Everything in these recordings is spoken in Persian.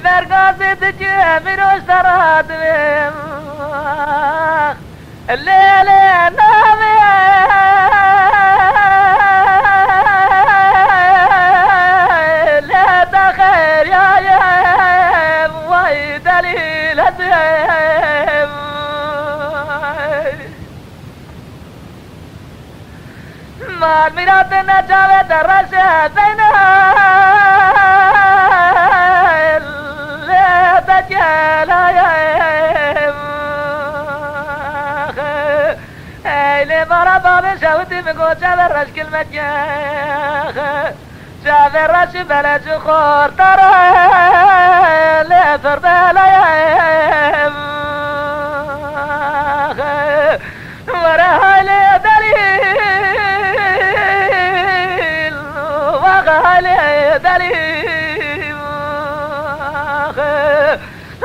فرقاصي تجمل واشترات الليل نامي لا تخير يا يم وي دليل الدم ما الميرات النجاوة الرشا بينها لا تجال يم ايلي مرابا بشاوتي مقود شاف الرش كلمة ياخ شاف الرش بلج خور ترى لا فرد لا يم وراها لي دليل وغا لي دليل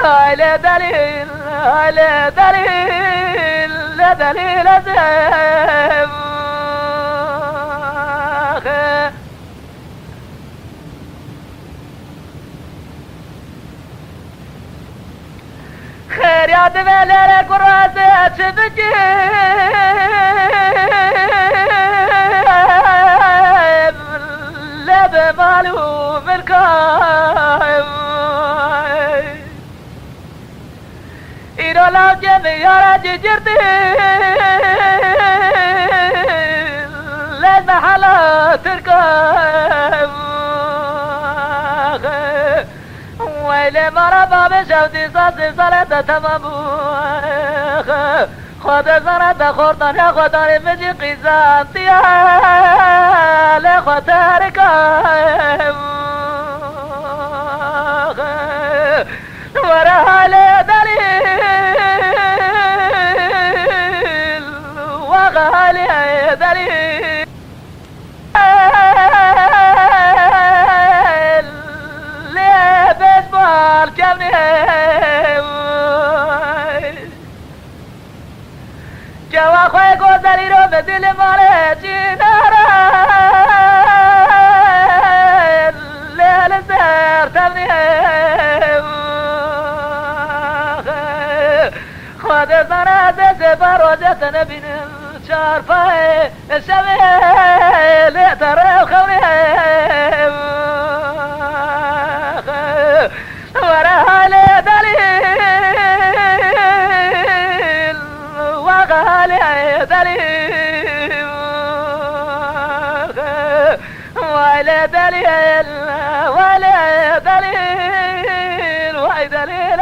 هاي دليل هاي دليل دليل الزم خير يا دبل كراسة شبكي لا بمالو بالكايم إيرو لو جميع جرتي لازم حلا تركب ويلي مرابا بشوتي صاصي صلاة تماموخ خود زرد خوردن يا خوداني مجي قيزان تيال خود تركب وراها لي دليل وغالي دليل لي بسبال كمني جوا خوي قوزالي رو بدل مالي جينارا ليل الزهر تبني خود زناد زبر وجت نبين شارفاي الشميل ترى خوني وراها لي دليل وغالي دليل ويلي دليل ويلي دليل وي دليل